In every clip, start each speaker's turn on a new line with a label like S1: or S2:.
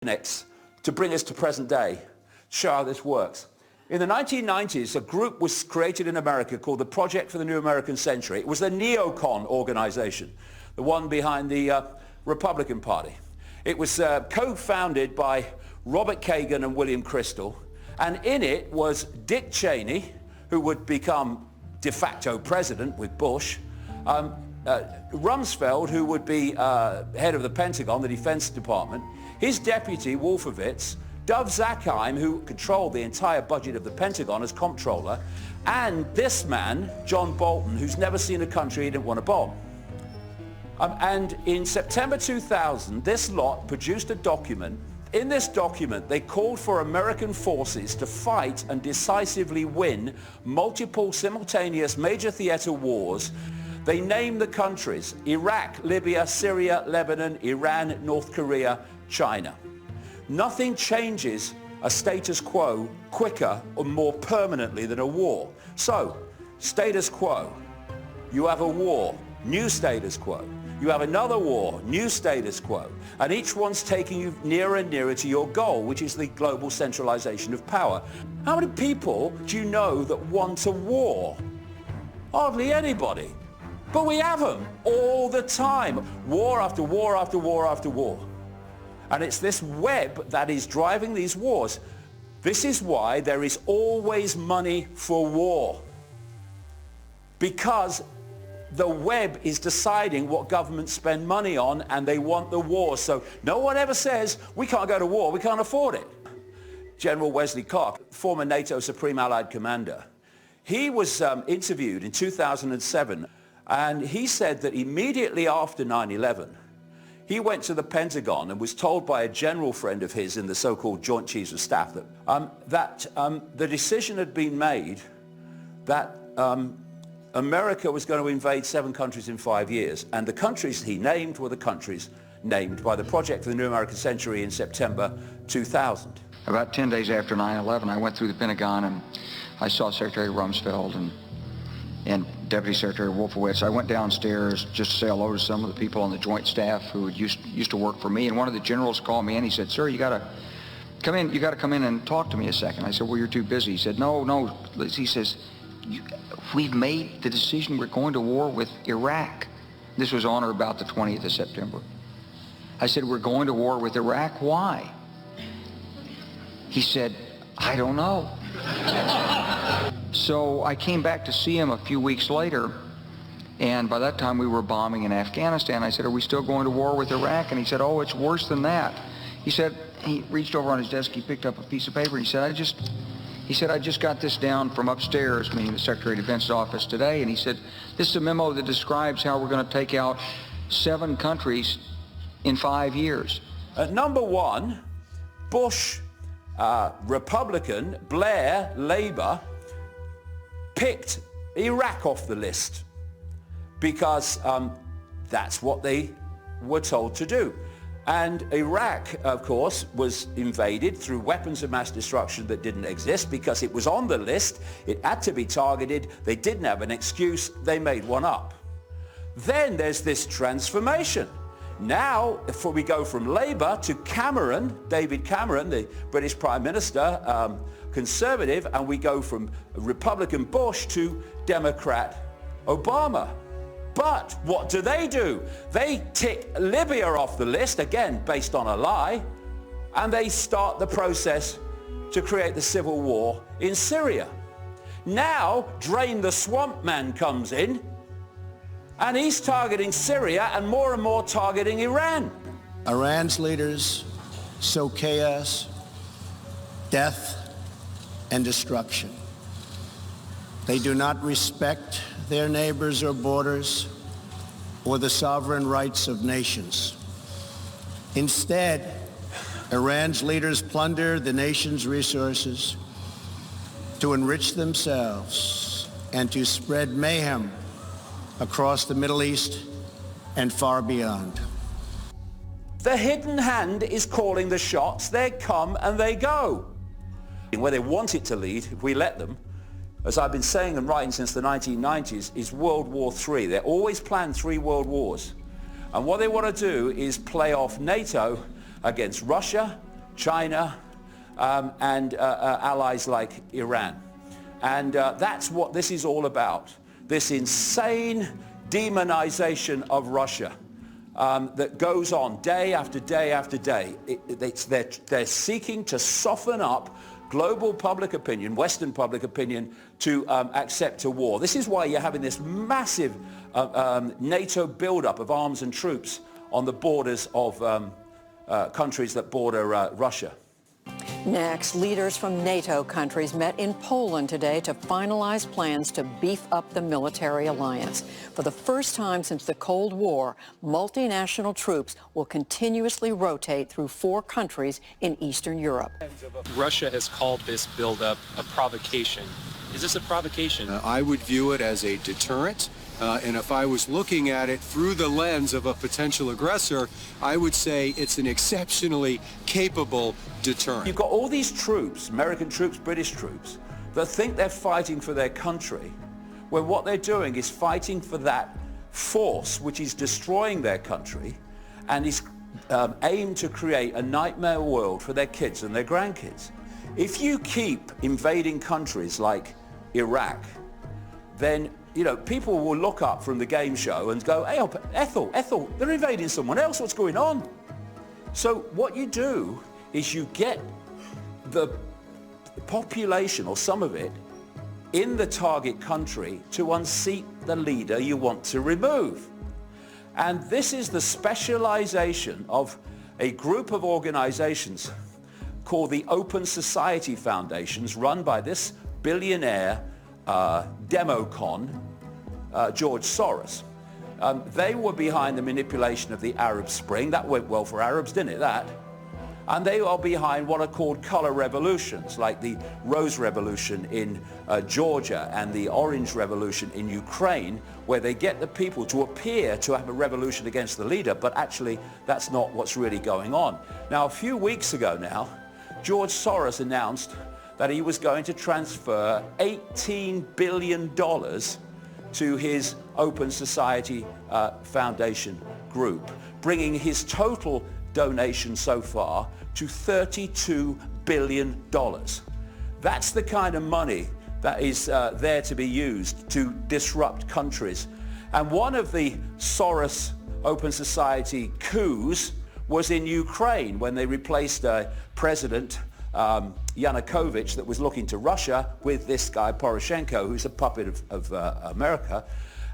S1: Next, to bring us to present day, show how this works. In the 1990s, a group was created in America called the Project for the New American Century. It was the neocon organization, the one behind the Republican Party. It was co-founded by Robert Kagan and William Kristol, and in it was Dick Cheney, who would become de facto president with Bush, Rumsfeld, who would be head of the Pentagon, the Defense Department, his deputy, Wolfowitz, Dov Zakheim, who controlled the entire budget of the Pentagon as comptroller, and this man, John Bolton, who's never seen a country he didn't want to bomb. And in September 2000, this lot produced a document. In this document, they called for American forces to fight and decisively win multiple simultaneous major theater wars. They named the countries: Iraq, Libya, Syria, Lebanon, Iran, North Korea, China. Nothing changes a status quo quicker or more permanently than a war. So, status quo, you have a war, new status quo. You have another war, new status quo. And each one's taking you nearer and nearer to your goal, which is the global centralization of power. How many people do you know that want a war? Hardly anybody. But we have them all the time. War after war after war after war. And it's this web that is driving these wars. This is why there is always money for war. Because the web is deciding what governments spend money on, and they want the war. So no one ever says, we can't go to war, we can't afford it. General Wesley Clark, former NATO Supreme Allied Commander, he was interviewed in 2007, and he said that immediately after 9/11, he went to the Pentagon and was told by a general friend of his in the so-called Joint Chiefs of Staff that the decision had been made that America was going to invade 7 countries in 5 years. And the countries he named were the countries named by the Project for the New American Century in September 2000.
S2: About 10 days after 9/11, I went through the Pentagon and I saw Secretary Rumsfeld and Deputy Secretary Wolfowitz. I went downstairs just to say hello to some of the people on the Joint Staff who used to work for me, and one of the generals called me and he said, "Sir, you got to come in and talk to me a second." I said, "Well, you're too busy." He said, No. He says, "We've made the decision, we're going to war with Iraq." This was on or about the 20th of September. I said, "We're going to war with Iraq, why?" He said, "I don't know." So I came back to see him a few weeks later, and by that time we were bombing in Afghanistan. I said, "Are we still going to war with Iraq?" And he said, "Oh, it's worse than that." He said, he reached over on his desk, he picked up a piece of paper, and he said, I just got this down from upstairs, meaning the Secretary of Defense's office today, and he said, "This is a memo that describes how we're going to take out 7 countries in 5 years."
S1: Number 1, Bush, Republican, Blair, Labour, picked Iraq off the list because that's what they were told to do. And Iraq, of course, was invaded through weapons of mass destruction that didn't exist because it was on the list. It had to be targeted. They didn't have an excuse. They made one up. Then there's this transformation. Now, if we go from Labour to Cameron, David Cameron, the British Prime Minister, Conservative, and we go from Republican Bush to Democrat Obama. But what do? They tick Libya off the list, again based on a lie, and they start the process to create the civil war in Syria. Now, Drain the Swamp Man comes in, and he's targeting Syria and more targeting Iran.
S3: Iran's leaders sow chaos, death, and destruction. They do not respect their neighbors or borders or the sovereign rights of nations. Instead, Iran's leaders plunder the nation's resources to enrich themselves and to spread mayhem across the Middle East and far beyond.
S1: The hidden hand is calling the shots. They come and they go. Where they want it to lead, if we let them, as I've been saying and writing since the 1990s, is World War III. They always plan 3 world wars. And what they want to do is play off NATO against Russia, China, and allies like Iran. And that's what this is all about, this insane demonization of Russia that goes on day after day after day. They're seeking to soften up global public opinion, Western public opinion, to accept a war. This is why you're having this massive NATO buildup of arms and troops on the borders of countries that border Russia.
S4: Next, leaders from NATO countries met in Poland today to finalize plans to beef up the military alliance. For the first time since the Cold War, multinational troops will continuously rotate through 4 countries in Eastern Europe.
S5: Russia has called this buildup a provocation. Is this a provocation?
S6: I would view it as a deterrent. And if I was looking at it through the lens of a potential aggressor, I would say it's an exceptionally capable deterrent.
S1: You've got all these troops, American troops, British troops, that think they're fighting for their country, when what they're doing is fighting for that force which is destroying their country and is aimed to create a nightmare world for their kids and their grandkids. If you keep invading countries like Iraq, then people will look up from the game show and go, hey, Ethel, they're invading someone else. What's going on? So what you do is you get the population, or some of it, in the target country to unseat the leader you want to remove. And this is the specialization of a group of organizations called the Open Society Foundations, run by this billionaire democon, George Soros. They were behind the manipulation of the Arab Spring. That went well for Arabs, didn't it, that? And they are behind what are called color revolutions, like the Rose Revolution in Georgia and the Orange Revolution in Ukraine, where they get the people to appear to have a revolution against the leader, but actually that's not what's really going on. Now, a few weeks ago now, George Soros announced that he was going to transfer $18 billion to his Open Society Foundation group, bringing his total donation so far to $32 billion. That's the kind of money that is there to be used to disrupt countries. And one of the Soros Open Society coups was in Ukraine when they replaced President Yanukovych that was looking to Russia with this guy Poroshenko, who's a puppet of America.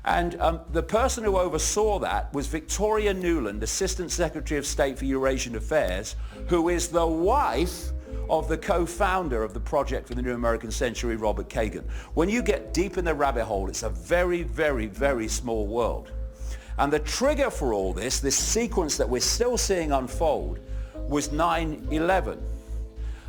S1: And the person who oversaw that was Victoria Nuland, Assistant Secretary of State for Eurasian Affairs, who is the wife of the co-founder of the Project for the New American Century, Robert Kagan. When you get deep in the rabbit hole, it's a very, very, very small world. And the trigger for all this sequence that we're still seeing unfold, was 9/11.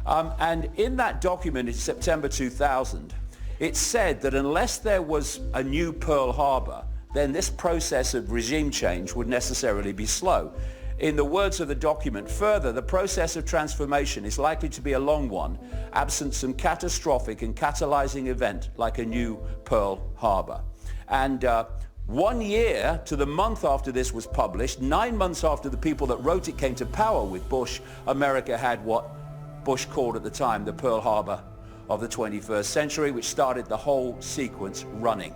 S1: And in that document in September 2000, it said that unless there was a new Pearl Harbor, then this process of regime change would necessarily be slow. In the words of the document, further, the process of transformation is likely to be a long one, absent some catastrophic and catalyzing event like a new Pearl Harbor. And 1 year to the month after this was published, 9 months after the people that wrote it came to power with Bush, America had what Bush called at the time the Pearl Harbor of the 21st century, which started the whole sequence running.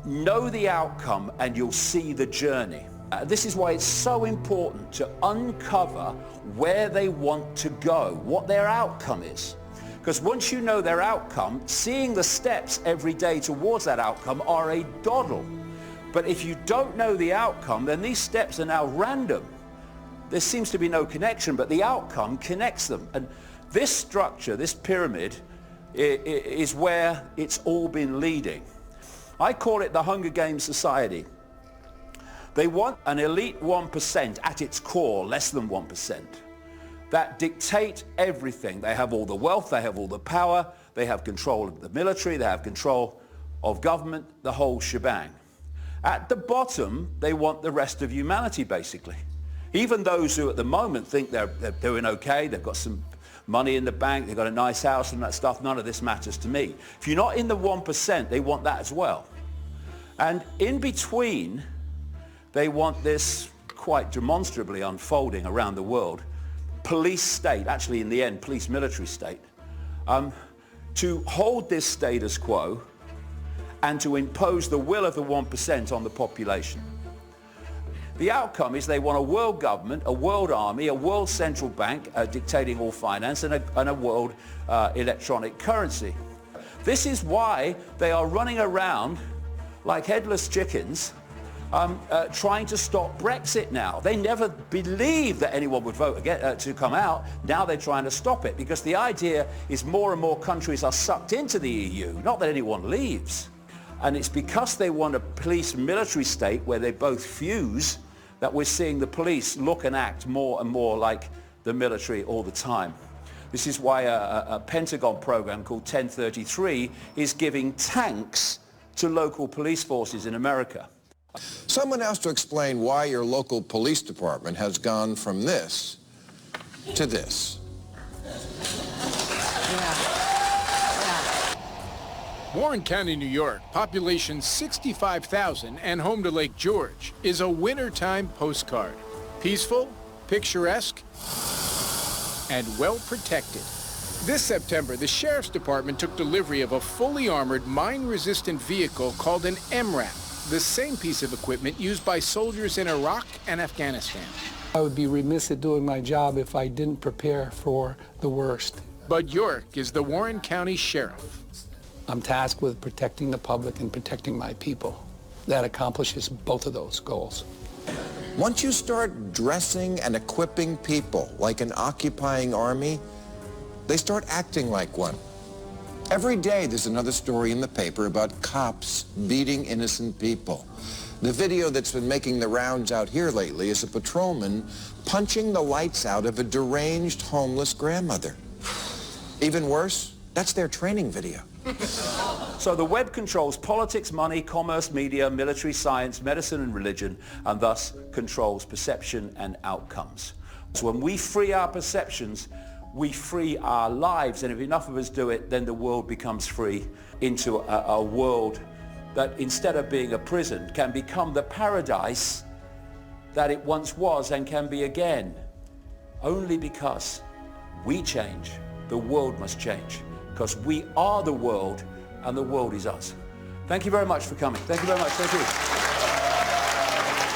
S1: Know the outcome and you'll see the journey. This is why it's so important to uncover where they want to go, what their outcome is. Because once you know their outcome, seeing the steps every day towards that outcome are a doddle. But if you don't know the outcome, then these steps are now random. There seems to be no connection, but the outcome connects them. And this structure, this pyramid, is where it's all been leading. I call it the Hunger Games society. They want an elite 1% at its core, less than 1%, that dictate everything. They have all the wealth, they have all the power, they have control of the military, they have control of government, the whole shebang. At the bottom, they want the rest of humanity, basically. Even those who at the moment think they're doing okay, they've got some money in the bank, they've got a nice house and that stuff, none of this matters to me. If you're not in the 1%, they want that as well. And in between, they want this quite demonstrably unfolding around the world, police state, actually in the end, police military state, to hold this status quo and to impose the will of the 1% on the population. The outcome is they want a world government, a world army, a world central bank dictating all finance, and a world electronic currency. This is why they are running around like headless chickens trying to stop Brexit now. They never believed that anyone would vote to come out. Now they're trying to stop it because the idea is more and more countries are sucked into the EU, not that anyone leaves. And it's because they want a police military state where they both fuse that we're seeing the police look and act more and more like the military all the time. This is why a Pentagon program called 1033 is giving tanks to local police forces in America.
S7: Someone has to explain why your local police department has gone from this to this.
S8: Warren County, New York, population 65,000 and home to Lake George, is a wintertime postcard. Peaceful, picturesque, and well protected. This September, the Sheriff's Department took delivery of a fully armored, mine-resistant vehicle called an MRAP, the same piece of equipment used by soldiers in Iraq and Afghanistan.
S9: I would be remiss at doing my job if I didn't prepare for the worst.
S8: Bud York is the Warren County Sheriff.
S9: I'm tasked with protecting the public and protecting my people. That accomplishes both of those goals.
S7: Once you start dressing and equipping people like an occupying army, they start acting like one. Every day there's another story in the paper about cops beating innocent people. The video that's been making the rounds out here lately is a patrolman punching the lights out of a deranged homeless grandmother. Even worse, that's their training video.
S1: So the web controls politics, money, commerce, media, military, science, medicine, and religion, and thus controls perception and outcomes. So when we free our perceptions, we free our lives, and if enough of us do it, then the world becomes free into a world that, instead of being a prison, can become the paradise that it once was and can be again. Only because we change, the world must change. Because we are the world, and the world is us. Thank you very much for coming. Thank you very much. Thank you.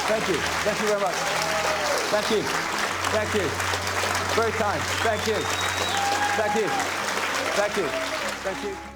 S1: Thank you. Thank you very much. Thank you. Thank you. Very kind. Thank you. Thank you. Thank you. Thank you.